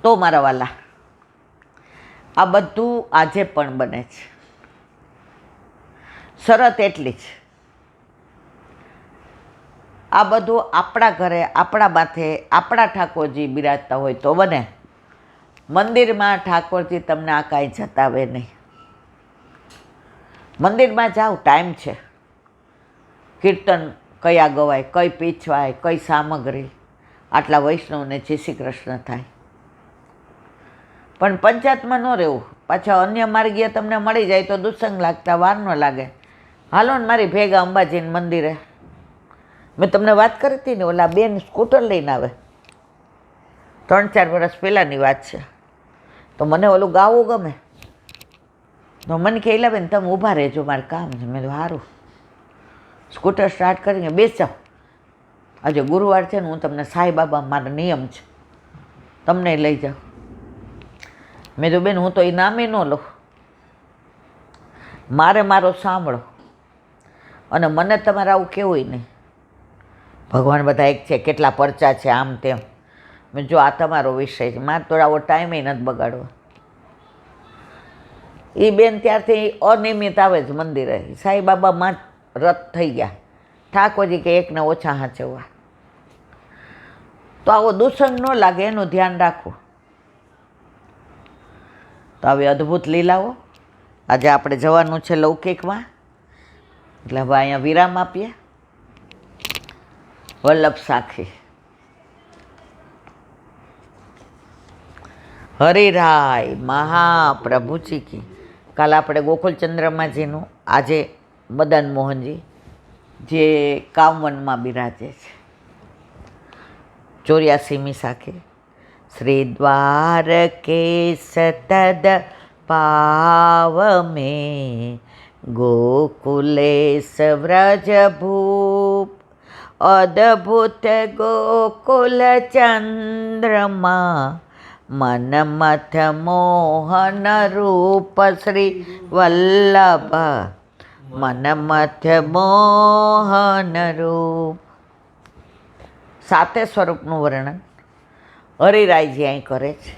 તો મારા વાલા, આ બધું આજે પણ બને છે. શરત એટલી જ, આ બધું આપણા ઘરે, આપણા માથે, આપણા ઠાકોરજી બિરાજતા હોય તો બને. મંદિરમાં ઠાકોરજી તમને આ કાંઈ જતાવે નહીં. મંદિરમાં જાઓ, ટાઈમ છે. કીર્તન કયા ગવાય, કઈ પીછવાય, કઈ સામગ્રી, આટલા વૈષ્ણવને જય શ્રી કૃષ્ણ થાય. પણ પંચાયતમાં ન રહેવું. પાછા અન્ય માર્ગીય તમને મળી જાય તો દુસંગ લાગતા વાર ન લાગે. હાલો ને મારી ભેગા અંબાજીને મંદિરે. મેં તમને વાત કરી હતી ને, ઓલા બેન સ્કૂટર લઈને આવે, 3-4 વર્ષ પહેલાંની વાત છે. તો મને ઓલું ગાવું ગમે. તો મને કે એલા બેન તમે ઊભા રહેજો, મારે કામ છે. મેં તો સારું. સ્કૂટર સ્ટાર્ટ કરીને બેસ જાઓ, આજે ગુરુવાર છે ને, હું તમને સાંઈબાબા મારો નિયમ છે, તમને લઈ જાઉં. મેં તો બેન હું તો એ નામે ન લઉં, મારે મારો સાંભળો, અને મને તમારે આવું કેવું નહીં. ભગવાન બધા એક છે, કેટલા પરચા છે, આમ તેમ. મેં જો આ તમારો વિષય છે, મારે તો આવો ટાઈમે નથી બગાડવો. એ બેન ત્યારથી અનિયમિત આવે છે મંદિરે. સાંઈબાબામાં રત થઈ ગયા. ઠાકોરજી કે એકને ઓછા હાચવવા. તો આવો દૂષણ ન લાગે એનું ધ્યાન રાખવું. તો આવી અદ્ભુત લીલાઓ આજે આપણે જવાનું છે લૌકિકમાં. એટલે હવે અહીંયા વિરામ આપીએ. વલ્લભ સાખી. હરિરાય મહાપ્રભુજી કી. કાલે આપણે ગોકુલચંદ્રમાજીનું, આજે મદન મોહનજી જે કામવનમાં બિરાજે છે, 84મી સાખી. શ્રી દ્વારકે સતદ પાવમે ગોકુલેશ વ્રજભૂપ અદભુત ગોકુલ ચંદ્રમા મનમથ મોહન રૂપ શ્રી વલ્લભ મનમથ મોહન રૂપ. સાતે સ્વરૂપનું વર્ણન હરિરાયજી અહીં કરે છે.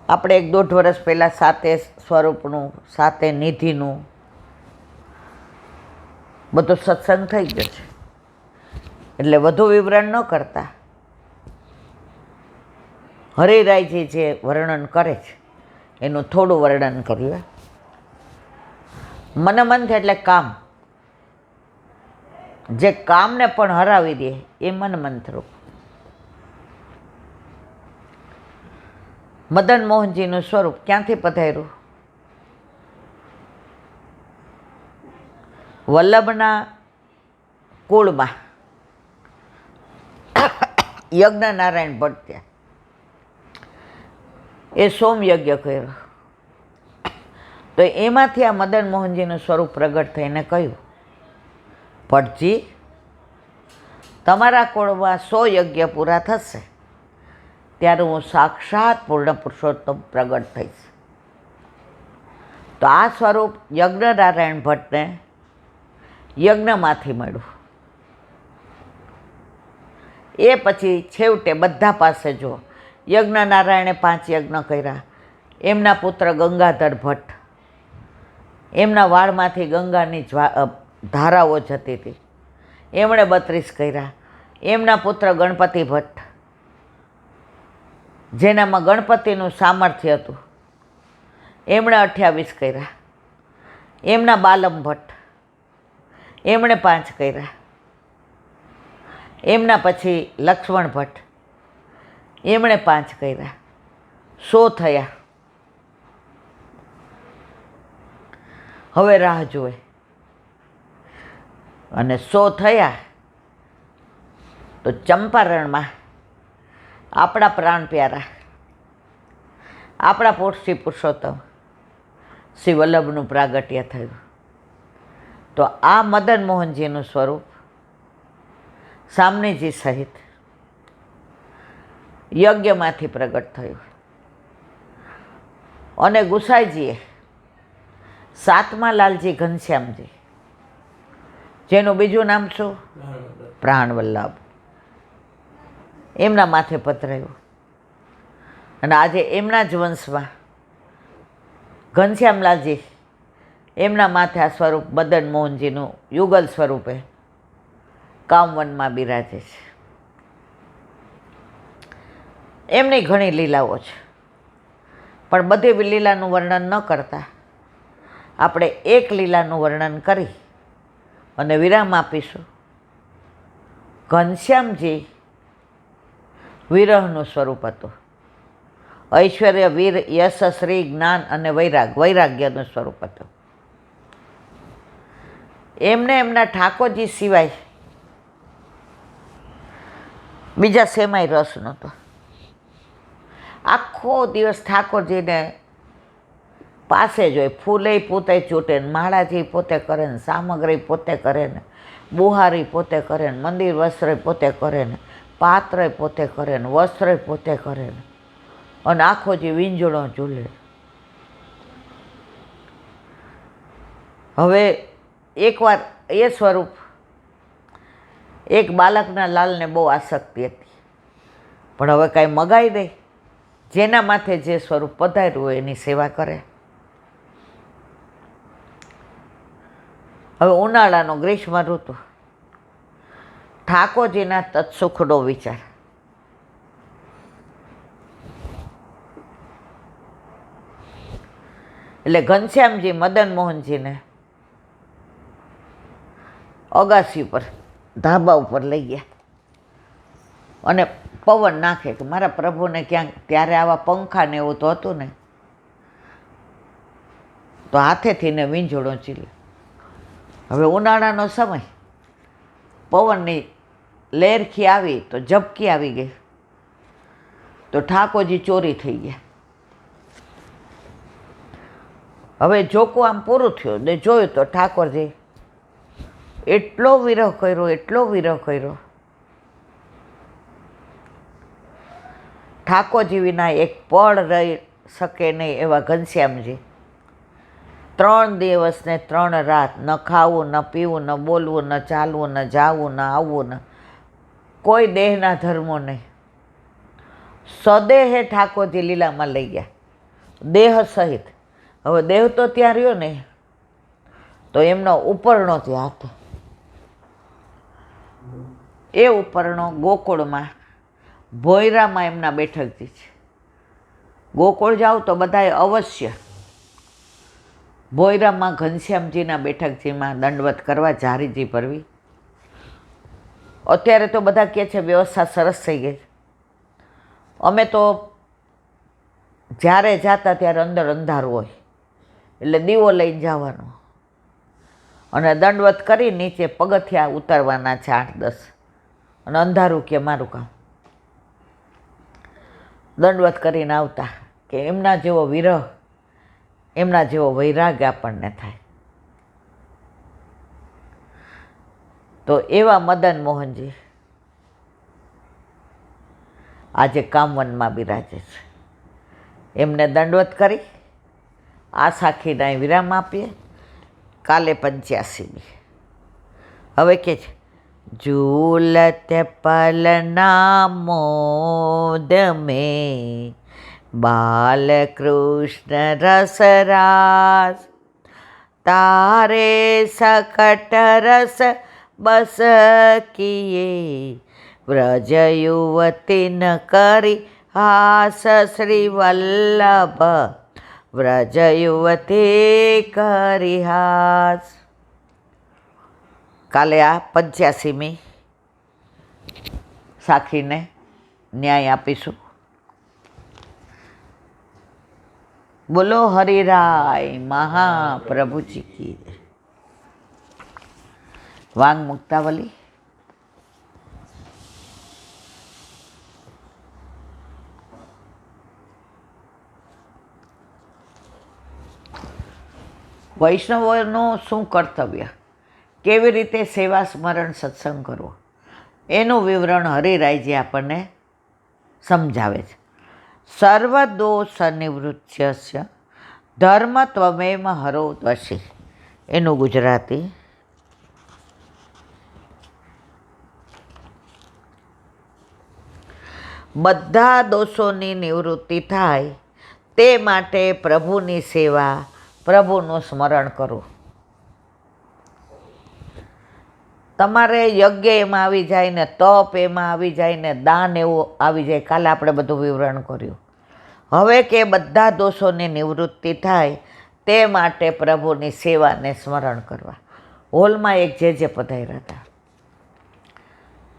આપણે 1-1.5 વર્ષ પહેલાં સાતે સ્વરૂપનું, સાતે નિધિનું બધો સત્સંગ થઈ ગયો છે. એટલે વધુ વિવરણ ન કરતા હરિરાયજી જે વર્ણન કરે છે એનું થોડું વર્ણન કર્યું. મનમંથ એટલે કામ, જે કામને પણ હરાવી દે એ મનમંથ રૂપ. મદન મોહનજીનું સ્વરૂપ ક્યાંથી પધાર્યું? વલ્લભના કુળમાં યજ્ઞ નારાયણ ભટ્ટ ત્યાં એ સોમયજ્ઞ કર્યો. તો એમાંથી આ મદન મોહનજીનું સ્વરૂપ પ્રગટ થઈને કહ્યું, ભટ્ટજી તમારા કુળમાં 100 યજ્ઞ પૂરા થશે ત્યારે હું સાક્ષાત પૂર્ણ પુરુષોત્તમ પ્રગટ થઈશ. તો આ સ્વરૂપ યજ્ઞ નારાયણ ભટ્ટને યજ્ઞમાંથી મળ્યું. એ પછી છેવટે બધા પાસે જો યજ્ઞ નારાયણે 5 યજ્ઞ કર્યા. એમના પુત્ર ગંગાધર ભટ્ટ, એમના વાળમાંથી ગંગાની ધારાઓ જતી હતી, એમણે 32 કર્યા. એમના પુત્ર ગણપતિ ભટ્ટ, જેનામાં ગણપતિનું સામર્થ્ય હતું, એમણે 28 કર્યા. એમના બાલમ ભટ્ટ, એમણે 5 કર્યા. એમના પછી લક્ષ્મણ ભટ્ટ, એમણે 5 કર્યા. 100 થયા. હવે રાહ જુએ. અને 100 થયા તો ચંપારણમાં આપણા પ્રાણ પ્યારા, આપણા પોષી પુરુષોત્તમ શ્રી વલ્લભનું પ્રાગટ્ય થયું. તો આ મદન મોહનજીનું સ્વરૂપ સામનેજી સહિત યજ્ઞમાંથી પ્રગટ થયું. અને ગુસાઈજીએ 7મા લાલજી ઘનશ્યામજી, જેનું બીજું નામ શું? પ્રાણવલ્લભ, એમના માથે પધરાયું. અને આજે એમના જ વંશમાં ઘનશ્યામલાલજી એમના માથે આ સ્વરૂપ મદન મોહનજીનું યુગલ સ્વરૂપે કામવનમાં બિરાજે છે. એમની ઘણી લીલાઓ છે, પણ બધી લીલાનું વર્ણન ન કરતા આપણે એક લીલાનું વર્ણન કરી અને વિરામ આપીશું. ઘનશ્યામજી વિરહનું સ્વરૂપ હતું. ઐશ્વર્ય, વીર, યશ, શ્રી, જ્ઞાન અને વૈરાગ્યનું સ્વરૂપ હતું. એમને એમના ઠાકોરજી સિવાય બીજા શેમાંય રસ નહોતો. આખો દિવસ ઠાકોરજીને પાસે જ હોય. ફૂલે પોતે ચૂંટે ને, માળાજી પોતે કરે ને, સામગ્રી પોતે કરે ને, બુહારી પોતે કરે ને, મંદિર વસ્ત્ર પોતે કરે ને, પાત્ર પોતે કરે ને, વસ્ત્ર પોતે કરે ને, અને આખો જે વીંજળો ઝૂલે. હવે એકવાર એ સ્વરૂપ એક બાળકના લાલને બહુ આસક્તિ હતી, પણ હવે કાંઈ મગાઈ દે, જેના માથે જે સ્વરૂપ પધાર્યું હોય એની સેવા કરે. હવે ઉનાળાનો ગ્રીષ્મ ઋતુ, ઠાકોરજીના તત્સુખનો વિચાર. એટલે ઘનશ્યામજી મદન મોહનજીને અગાસી ઉપર, ધાબા ઉપર લઈ ગયા અને પવન નાખે કે મારા પ્રભુને ક્યાંક, ત્યારે આવા પંખા ને એવું તો હતું ને, તો હાથેથી ને વીંજળો ચીલે. હવે ઉનાળાનો સમય, પવનની લહેરખી આવી તો ઝબકી આવી ગઈ, તો ઠાકોરજી ચોરી થઈ ગયા. હવે જોકું આમ પૂરું થયું ને જોયું તો ઠાકોરજી એટલો વિરહ કર્યો, એટલો વિરહ કર્યો. ઠાકોરજી વિના એક પળ રહી શકે નહીં એવા ઘનશ્યામજી 3 દિવસ ને 3 રાત ન ખાવું, ન પીવું, ન બોલવું, ન ચાલવું, ન જાવું, ન આવવું, ન કોઈ દેહના ધર્મો નહીં. સદેહે ઠાકોરજી લીલામાં લઈ ગયા, દેહ સહિત. હવે દેહ તો ત્યાં રહ્યો ને, તો એમનો ઉપરણો ત્યાં હતો. એ ઉપરણો ગોકુળમાં ભોયરામાં એમના બેઠકજી છે. ગોકુળ જાઓ તો બધાએ અવશ્ય ભોયરામાં ઘનશ્યામજીના બેઠકજીમાં દંડવત કરવા, જારીજી ભરવી. અત્યારે તો બધા કહે છે વ્યવસ્થા સરસ થઈ ગઈ. અમે તો જ્યારે જાતા ત્યારે અંદર અંધારું હોય, એટલે દીવો લઈને જવાનો અને દંડવત કરી નીચે પગથિયા ઉતારવાના છે 8-10, અને અંધારું કે મારું કામ. દંડવત કરીને આવતા કે એમના જેવો વિરહ, એમના જેવો વૈરાગ્ય આપણને થાય. તો એવા મદન મોહનજી આજે કામવનમાં બિરાજે છે. એમને દંડવત કરી આ સાખીને વિરામ આપીએ. કાલે 85મી. હવે કે છે ઝૂલત પલના મોદ મેં બાલકૃષ્ણ રસરાસ, તારે સકટ રસ બસ કિએ, વ્રજ યુવતી ન કરી હાસ શ્રી વલ્લભ, વ્રજ યુવતી કરી હાસ. કાલે આ 85મી સાખીને ન્યાય આપીશું. બોલો હરિરાય મહાપ્રભુજી કી. વાંગ મુક્તાવલી. વૈષ્ણવોનું શું કર્તવ્ય, કેવી રીતે સેવા સ્મરણ સત્સંગ કરવો, એનું વિવરણ હરિરાયજી આપણને સમજાવે છે. સર્વદોષ નિવૃત્ય ધર્મ ત્વમેવ હરો વશી. એનું ગુજરાતી. બધા દોષોની નિવૃત્તિ થાય તે માટે પ્રભુની સેવા, પ્રભુનું સ્મરણ કરવું. તમારે યજ્ઞ એમાં આવી જાય ને, તપ એમાં આવી જાય ને, દાન એવું આવી જાય. કાલે આપણે બધું વિવરણ કર્યું. હવે કે બધા દોષોની નિવૃત્તિ થાય તે માટે પ્રભુની સેવાને સ્મરણ કરવા. હોલમાં એક જે પધાર્યા હતા,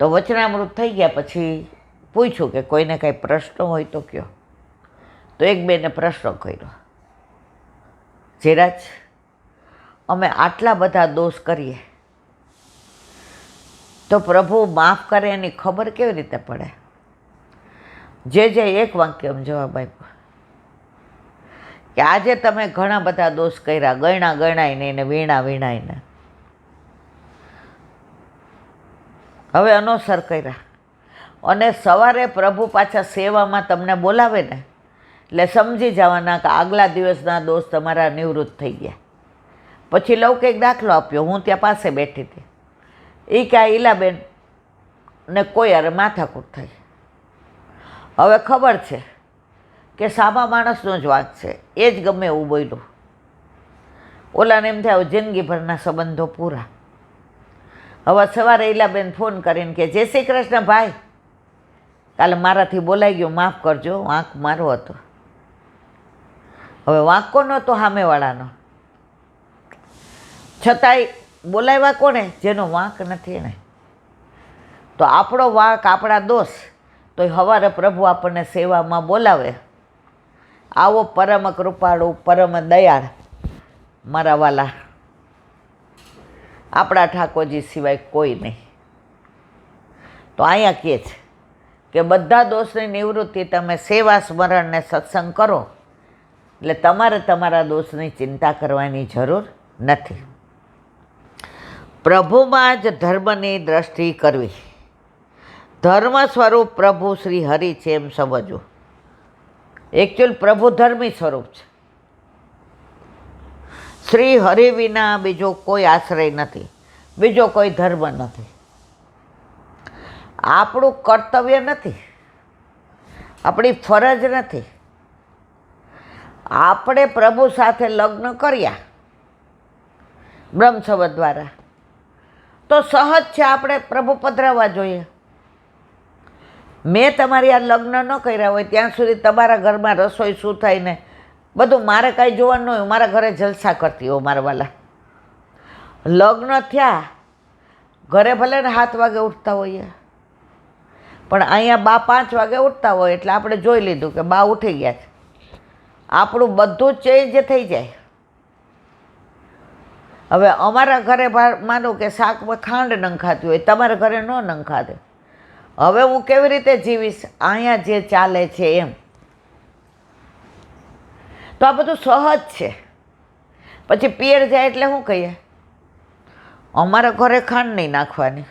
તો વચનામૃત થઈ ગયા પછી પૂછ્યું કે કોઈને કાંઈ પ્રશ્ન હોય તો કયો. તો એક બેને પ્રશ્ન કર્યો, જેરાજ, અમે આટલા બધા દોષ કરીએ તો પ્રભુ માફ કરે એની ખબર કેવી રીતે પડે? જે એક વાક્યમાં જવાબ આપ્યો કે આજે તમે ઘણા બધા દોષ કર્યા, ગણાય ને વીણાય. હવે અનોસર કર્યા અને સવારે પ્રભુ પાછા સેવામાં તમને બોલાવે ને એટલે સમજી જવાના કે આગલા દિવસના દોષ તમારા નિવૃત્ત થઈ ગયા. પછી લૌકિક દાખલો આપ્યો. હું ત્યાં પાસે બેઠી હતી. એ કે ઈલાબેન ને કોઈ અરે માથાકૂટ થઈ. હવે ખબર છે કે સામા માણસનો જ વાંક છે, એ જ ગમે એવું બોલ્યું. ઓલાને એમ થાય જિંદગીભરના સંબંધો પૂરા. હવે સવારે ઈલાબેન ફોન કરીને કે જય શ્રી કૃષ્ણ ભાઈ, કાલે મારાથી બોલાઈ ગયું, માફ કરજો, વાંક મારો હતો. હવે વાંક કોનો હતો? સામેવાળાનો. છતાંય બોલાવ્યા કોને? જેનો વાંક નથી ને. તો આપણો વાંક, આપણા દોષ, તો સવારે પ્રભુ આપણને સેવામાં બોલાવે. આવો પરમ કૃપાળુ, પરમ દયાળ મારા વાલા, આપણા ઠાકોરજી સિવાય કોઈ નહીં. તો અહીંયા કહે છે કે બધા દોષની નિવૃત્તિ તમે સેવા, સ્મરણ ને સત્સંગ કરો એટલે તમારે તમારા દોષની ચિંતા કરવાની જરૂર નથી. પ્રભુમાં જ ધર્મની દ્રષ્ટિ કરવી. ધર્મ સ્વરૂપ પ્રભુ શ્રી હરિ છે એમ સમજવું. એકચ્યુઅલ પ્રભુ ધર્મી સ્વરૂપ છે. શ્રી હરિ વિના બીજો કોઈ આશ્રય નથી, બીજો કોઈ ધર્મ નથી. આપણું કર્તવ્ય નથી, આપણી ફરજ નથી. આપણે પ્રભુ સાથે લગ્ન કર્યા બ્રહ્મસંવત દ્વારા, તો સહજ છે આપણે પ્રભુ પધરાવવા જોઈએ. મેં તમારી આ લગ્ન ન કર્યા હોય ત્યાં સુધી તમારા ઘરમાં રસોઈ શું થાય ને બધું મારે કાંઈ જોવાનું ન હોય. મારા ઘરે જલસા કરતી હો મારા વાલા. લગ્ન થયા, ઘરે ભલે ને 7 વાગે ઉઠતા હોઈએ, પણ અહીંયા બા 5 વાગે ઉઠતા હોય એટલે આપણે જોઈ લીધું કે બા ઉઠી ગયા છે. આપણું બધું ચેન્જ થઈ જાય. હવે અમારા ઘરે માનો કે શાકમાં ખાંડ નંખાતી હોય, તમારા ઘરે ન નંખાતે, હવે હું કેવી રીતે જીવીશ? અહીંયા જે ચાલે છે એમ. તો આ બધું સહજ છે. પછી પિયર જાય એટલે શું કહીએ? અમારા ઘરે ખાંડ નહીં નાખવાની,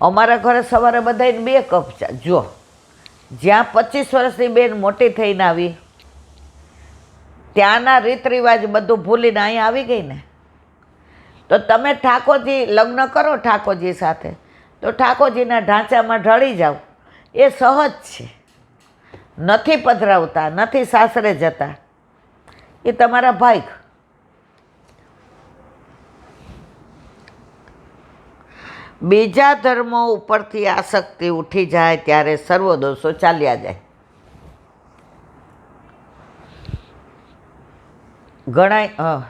અમારા ઘરે સવારે બધાને 2 કપ ચા. જો જ્યાં 25 વર્ષની બેન મોટી થઈને આવી, ત્યાંના રીત રિવાજ બધું ભૂલીને અહીંયા આવી ગઈ ને. તો તમે ઠાકોરજી લગ્ન કરો ઠાકોરજી સાથે, તો ઠાકોરજીના ઢાંચામાં ઢળી જાઓ, એ સહજ છે. નથી પધરાવતા, નથી સાસરે જતા, એ તમારા ભાઈ. બીજા ધર્મો ઉપરથી આસક્તિ ઉઠી જાય ત્યારે સર્વ દોષો ચાલ્યા જાય. ઘણા